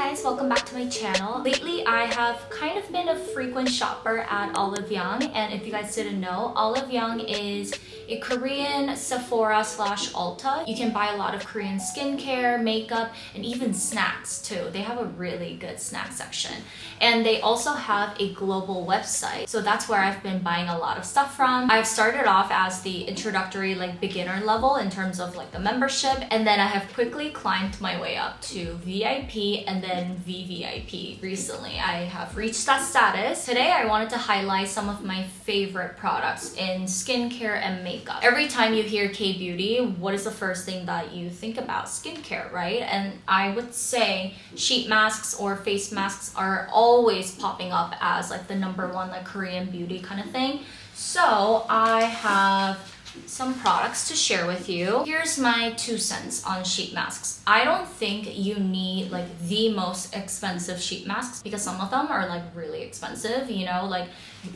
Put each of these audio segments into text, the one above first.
guys, welcome back to my channel. Lately, I have kind of been a frequent shopper at Olive Young, and if you guys didn't know, Olive Young is a Korean Sephora slash Ulta. You can buy a lot of Korean skincare, makeup, and even snacks too. They have a really good snack section. And they also have a global website. So that's where I've been buying a lot of stuff from. I've started off as the introductory beginner level in terms of the membership, and then I have quickly climbed my way up to VIP and then VVIP. Recently, I have reached that status. Today, I wanted to highlight some of my favorite products in skincare and makeup. Every time you hear K-beauty, what is the first thing that you think about? Skincare, right? And I would say sheet masks or face masks are always popping up as the number one Korean beauty kind of thing. So I have some products to share with you. Here's my 2 cents on sheet masks. I don't think you need the most expensive sheet masks because some of them are really expensive, you know,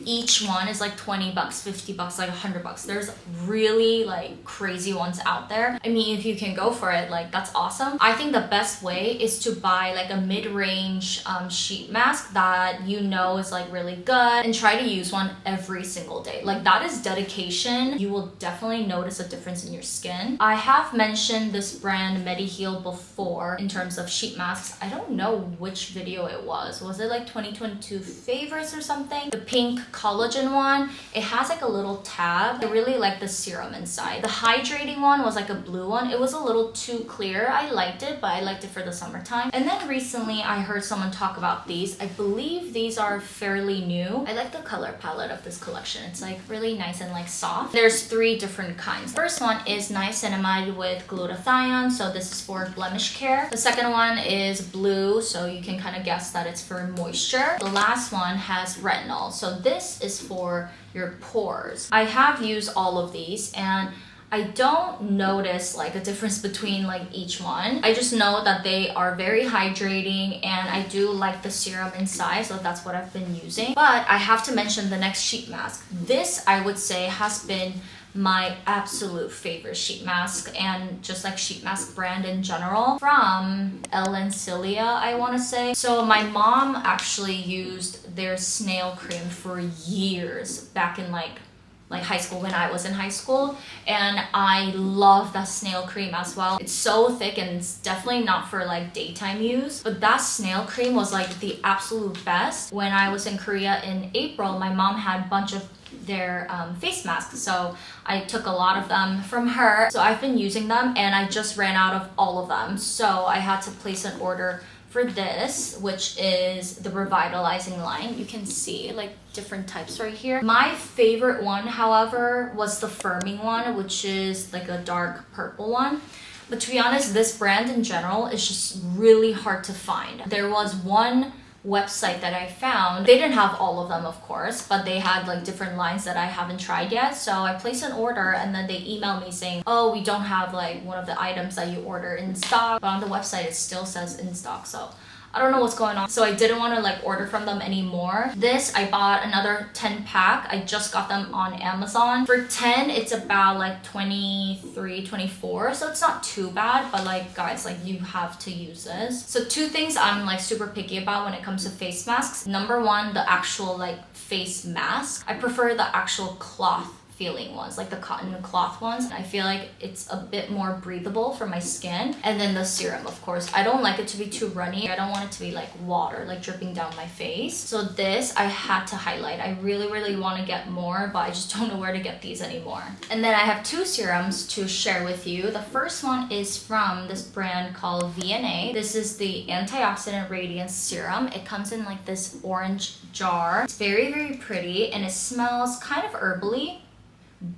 each one is 20 bucks, 50 bucks, 100 bucks. There's really crazy ones out there. I mean, if you can go for it, that's awesome. I think the best way is to buy a mid-range sheet mask that you know is really good and try to use one every single day. That is dedication. You will definitely notice a difference in your skin. I have mentioned this brand MEDIHEAL before in terms of sheet masks. I don't know which video it was. Was it 2022 favorites or something? The pink collagen one. It has a little tab. I really like the serum inside. The hydrating one was a blue one. It was a little too clear. I liked it, but I liked it for the summertime. And then recently I heard someone talk about these. I believe these are fairly new. I like the color palette of this collection. It's really nice and soft. There's 3 different kinds. First one is niacinamide with glutathione. So this is for blemish care. The second one is blue. So you can kind of guess that it's for moisture. The last one has retinol. So this is for your pores. I have used all of these and I don't notice a difference between each one. I just know that they are very hydrating and I do like the serum inside, so that's what I've been using. But I have to mention the next sheet mask. This I would say has been my absolute favorite sheet mask and just sheet mask brand in general from ELENSILIA, I want to say. So my mom actually used their snail cream for years back in high school when I was in high school, and I love that snail cream as well. It's so thick and it's definitely not for daytime use, but that snail cream was the absolute best. When I was in Korea in April, my mom had a bunch of their face masks, so I took a lot of them from her. So I've been using them and I just ran out of all of them, so I had to place an order for this, which is the revitalizing line. You can see different types right here. My favorite one, however, was the firming one, which is a dark purple one. But to be honest, this brand in general is just really hard to find. There was one website that I found. They didn't have all of them, of course, but they had different lines that I haven't tried yet. So I placed an order and then they emailed me saying, oh, we don't have one of the items that you order in stock, but on the website it still says in stock. So I don't know what's going on. So I didn't want to order from them anymore. This, I bought another 10 pack. I just got them on Amazon. For 10, it's about 23, 24. So it's not too bad, but guys, you have to use this. So 2 things I'm super picky about when it comes to face masks. Number 1, the actual face mask. I prefer the actual cloth feeling ones, the cotton cloth ones. I feel it's a bit more breathable for my skin. And then the serum, of course. I don't like it to be too runny. I don't want it to be water, dripping down my face. So this I had to highlight. I really want to get more, but I just don't know where to get these anymore. And then I have 2 serums to share with you. The first one is from this brand called VNA. This is the Antioxidant Radiance Serum. It comes in this orange jar. It's very pretty and it smells kind of herbally.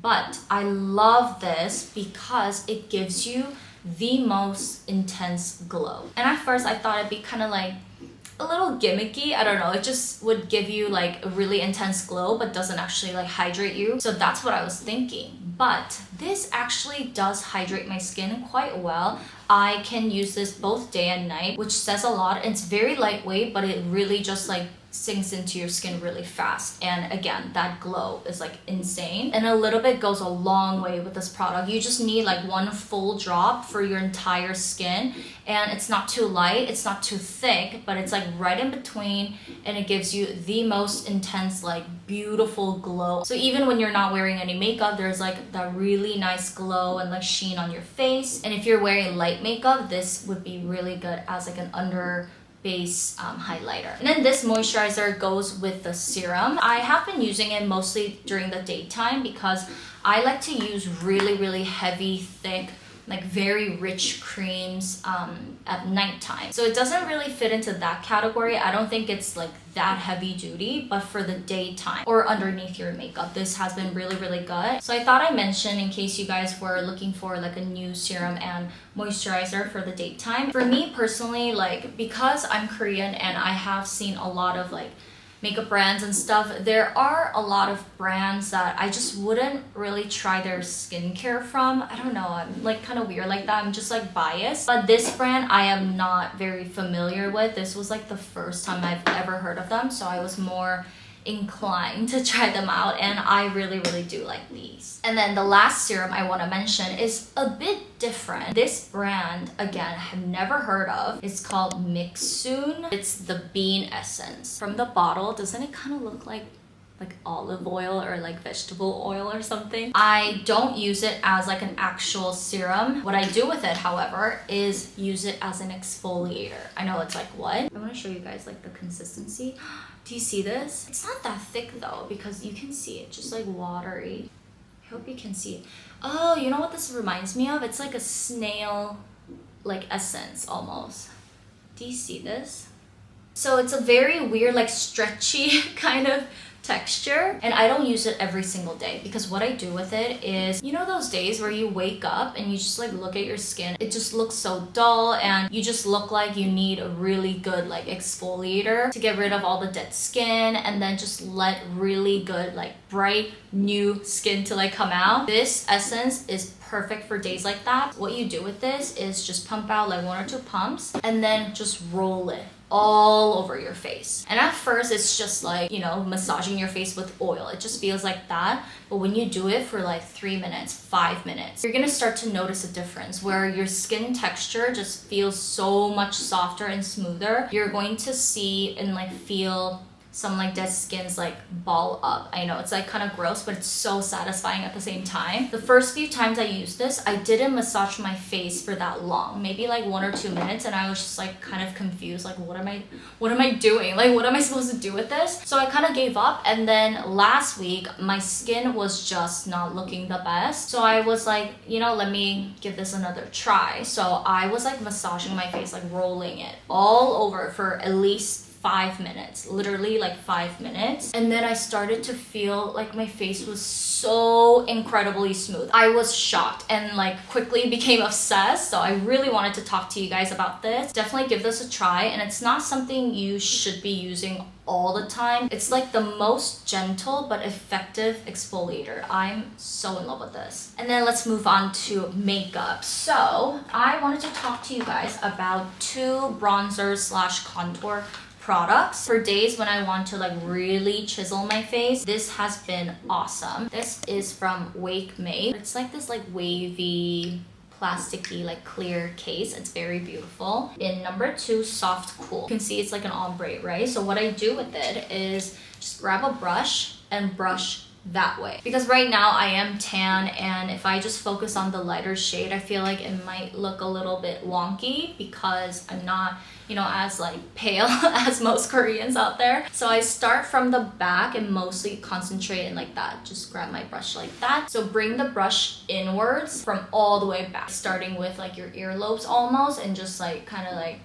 But I love this because it gives you the most intense glow. And at first I thought it'd be kind of a little gimmicky. I don't know. It just would give you a really intense glow but doesn't actually hydrate you. So that's what I was thinking. But this actually does hydrate my skin quite well. I can use this both day and night, which says a lot. It's very lightweight, but it really just like sinks into your skin really fast. And again, that glow is like insane. And a little bit goes a long way with this product. You just need like one full drop for your entire skin. And it's not too light, it's not too thick, but it's like right in between. And it gives you the most intense, like beautiful glow. So even when you're not wearing any makeup, there's like that really nice glow and like sheen on your face. And if you're wearing light makeup, this would be really good as like an under base highlighter. And then this moisturizer goes with the serum. I have been using it mostly during the daytime because I like to use really heavy, thick, like very rich creams at nighttime. So it doesn't really fit into that category. I don't think it's like that heavy duty, but for the daytime or underneath your makeup, this has been really good. So I thought I mentioned in case you guys were looking for like a new serum and moisturizer for the daytime. For me personally, like because I'm Korean and I have seen a lot of like makeup brands and stuff, there are a lot of brands that I just wouldn't really try their skincare from. I don't know, I'm like kind of weird like that. I'm just like biased. But this brand I am not very familiar with. This was like the first time I've ever heard of them, so I was more inclined to try them out, and I really do like these. And then the last serum I want to mention is a bit different. This brand, again, I have never heard of. It's called MIXSOON. It's the bean essence. From the bottle, doesn't it kind of look like olive oil or like vegetable oil or something? I don't use it as like an actual serum. What I do with it, however, is use it as an exfoliator. I know it's like, what? I want to show you guys like the consistency. Do you see this? It's not that thick though, because you can see it just like watery. I hope you can see it. Oh, you know what this reminds me of? It's like a snail like essence almost. Do you see this? So it's a very weird like stretchy kind of texture, and I don't use it every single day because what I do with it is, you know those days where you wake up and you just like look at your skin, it just looks so dull and you just look like you need a really good like exfoliator to get rid of all the dead skin and then just let really good like bright new skin to like come out. This essence is perfect for days like that. What you do with this is just pump out like 1 or 2 pumps and then just roll it all over your face. And at first it's just like, you know, massaging your face with oil. It just feels like that. But when you do it for like 3 minutes, 5 minutes, you're gonna start to notice a difference where your skin texture just feels so much softer and smoother. You're going to see and like feel some like dead skins like ball up. I know it's like kind of gross, but it's so satisfying at the same time. The first few times I used this, I didn't massage my face for that long, maybe like 1 or 2 minutes, and I was just like kind of confused, like what am I doing? Like what am I supposed to do with this? So I kind of gave up, and then last week my skin was just not looking the best. So I was like, you know, let me give this another try. So I was like massaging my face, like rolling it all over for at least 5 minutes, literally like 5 minutes. And then I started to feel like my face was so incredibly smooth. I was shocked and like quickly became obsessed. So I really wanted to talk to you guys about this. Definitely give this a try, and it's not something you should be using all the time. It's like the most gentle but effective exfoliator. I'm so in love with this. And then let's move on to makeup. So I wanted to talk to you guys about 2 bronzer slash contour products for days when I want to like really chisel my face. This has been awesome. This is from WAKEMAKE. It's like this like wavy, plasticky, like clear case. It's very beautiful. In number 2, Soft Cool. You can see it's like an ombre, right? So what I do with it is just grab a brush and brush that way, because right now I am tan, and if I just focus on the lighter shade, I feel like it might look a little bit wonky because I'm not, you know, as like pale as most Koreans out there. So I start from the back and mostly concentrate in like that. Just grab my brush like that. So bring the brush inwards from all the way back, starting with like your earlobes almost, and just like kind of like,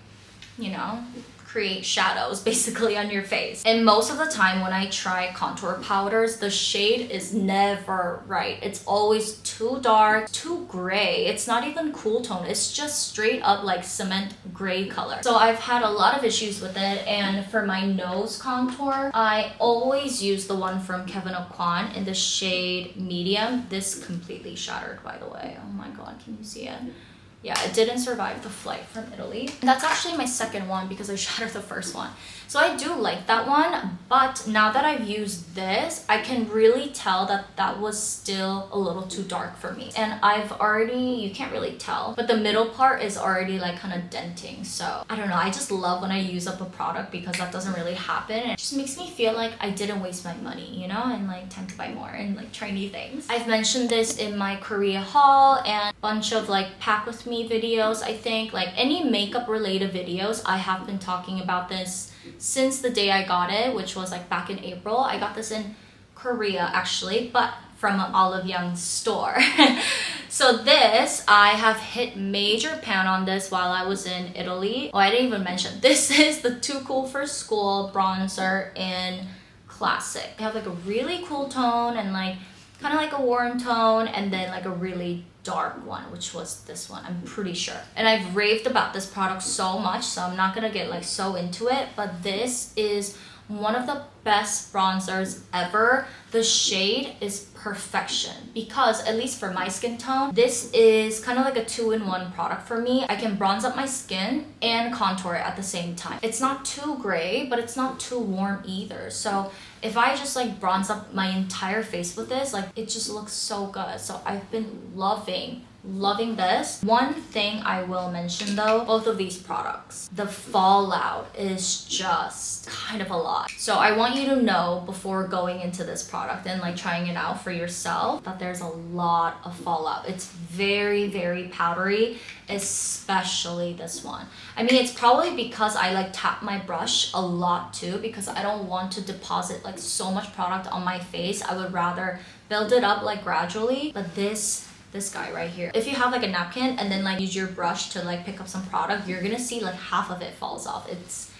you know, create shadows basically on your face. And most of the time when I try contour powders, the shade is never right. It's always too dark, too gray. It's not even cool tone. It's just straight up like cement gray color. So I've had a lot of issues with it. And for my nose contour, I always use the one from Kevyn Aucoin in the shade medium. This completely shattered, by the way. Oh my god, can you see it? yeah, it didn't survive the flight from Italy. And that's actually my second one because I shattered the first one. So I do like that one, but now that I've used this, I can really tell that that was still a little too dark for me. And I've already, you can't really tell, but the middle part is already like kind of denting. So I don't know, I just love when I use up a product because that doesn't really happen. And it just makes me feel like I didn't waste my money, you know, and like time to buy more and like try new things. I've mentioned this in my Korea haul and a bunch of like pack with me videos. I think like any makeup related videos, I have been talking about this since the day I got it, which was like back in April. I got this in Korea actually, but from an Olive Young store. So this, I have hit major pan on this while I was in Italy. Oh, I didn't even mention, this is the Too Cool for School bronzer in Classic. They have like a really cool tone and like kind of like a warm tone, and then like a really dark one, which was this one, I'm pretty sure. And I've raved about this product so much, so I'm not gonna get like so into it, but this is one of the best bronzers ever. The shade is perfection because, at least for my skin tone, this is kind of like a 2-in-1 product for me. I can bronze up my skin and contour it at the same time. It's not too gray, but it's not too warm either. So if I just like bronze up my entire face with this, like it just looks so good. So I've been loving this. One thing I will mention though, both of these products, the fallout is just kind of a lot. So I want you to know before going into this product and like trying it out for yourself that there's a lot of fallout. It's very, very powdery, especially this one. I mean, it's probably because I like tap my brush a lot too, because I don't want to deposit like so much product on my face. I would rather build it up like gradually. But this guy right here, if you have like a napkin and then like use your brush to like pick up some product, you're gonna see like half of it falls off. It's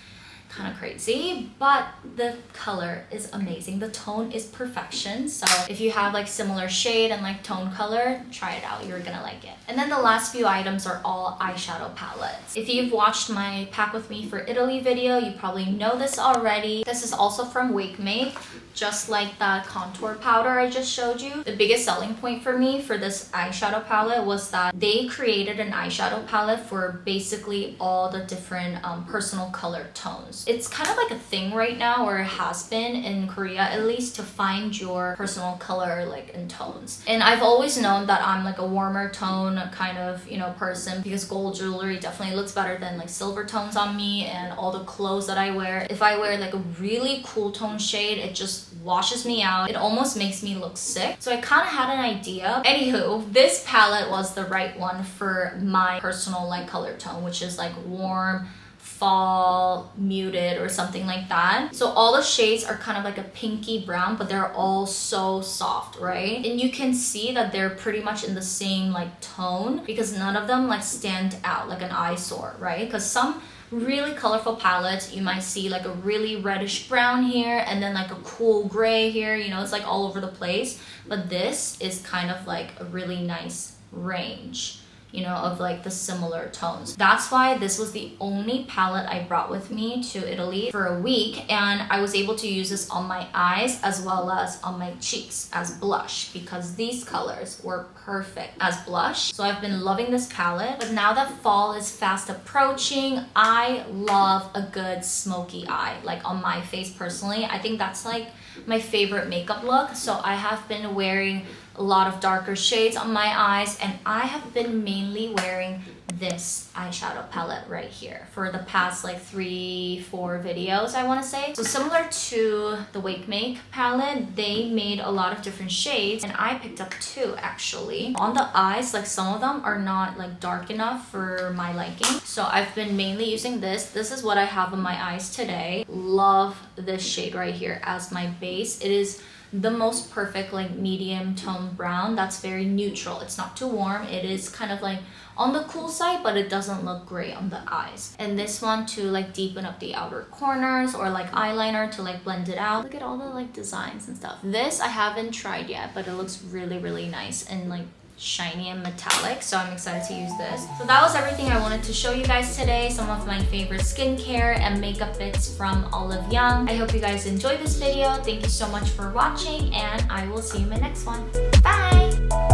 kind of crazy, but the color is amazing. The tone is perfection. So if you have like similar shade and like tone color, try it out. You're gonna like it. And then the last few items are all eyeshadow palettes. If you've watched my Pack With Me for Italy video, you probably know this already. This is also from WAKEMAKE, just like that contour powder I just showed you. The biggest selling point for me for this eyeshadow palette was that they created an eyeshadow palette for basically all the different personal color tones. It's kind of like a thing right now, or it has been in Korea at least, to find your personal color like in tones. And I've always known that I'm like a warmer tone kind of, you know, person, because gold jewelry definitely looks better than like silver tones on me, and all the clothes that I wear. If I wear like a really cool tone shade, it just washes me out. It almost makes me look sick. So I kind of had an idea. Anywho, this palette was the right one for my personal like color tone, which is like warm, fall, muted, or something like that. So all the shades are kind of like a pinky brown, but they're all so soft, right? And you can see that they're pretty much in the same like tone, because none of them like stand out like an eyesore, right? Because some really colorful palettes, you might see like a really reddish brown here and then like a cool gray here, you know, it's like all over the place. But this is kind of like a really nice range, you know, of like the similar tones. That's why this was the only palette I brought with me to Italy for a week, and I was able to use this on my eyes as well as on my cheeks as blush, because these colors were perfect as blush. So I've been loving this palette. But now that fall is fast approaching, I love a good smoky eye, like on my face personally. I think that's like my favorite makeup look. So I have been wearing a lot of darker shades on my eyes, and I have been mainly wearing this eyeshadow palette right here for the past like 3-4 videos, I want to say. So similar to the WAKEMAKE palette, they made a lot of different shades, and I picked up 2 actually. On the eyes, like some of them are not like dark enough for my liking, so I've been mainly using this. This is what I have on my eyes today. Love this shade right here as my base. It is the most perfect like medium tone brown that's very neutral. It's not too warm. It is kind of like on the cool side, but it doesn't look gray on the eyes. And this one to like deepen up the outer corners, or like eyeliner to like blend it out. Look at all the like designs and stuff. This I haven't tried yet, but it looks really, really nice and like shiny and metallic, so I'm excited to use this. So that was everything I wanted to show you guys today. Some of my favorite skincare and makeup bits from Olive Young. I hope you guys enjoyed this video. Thank you so much for watching, and I will see you in my next one. Bye!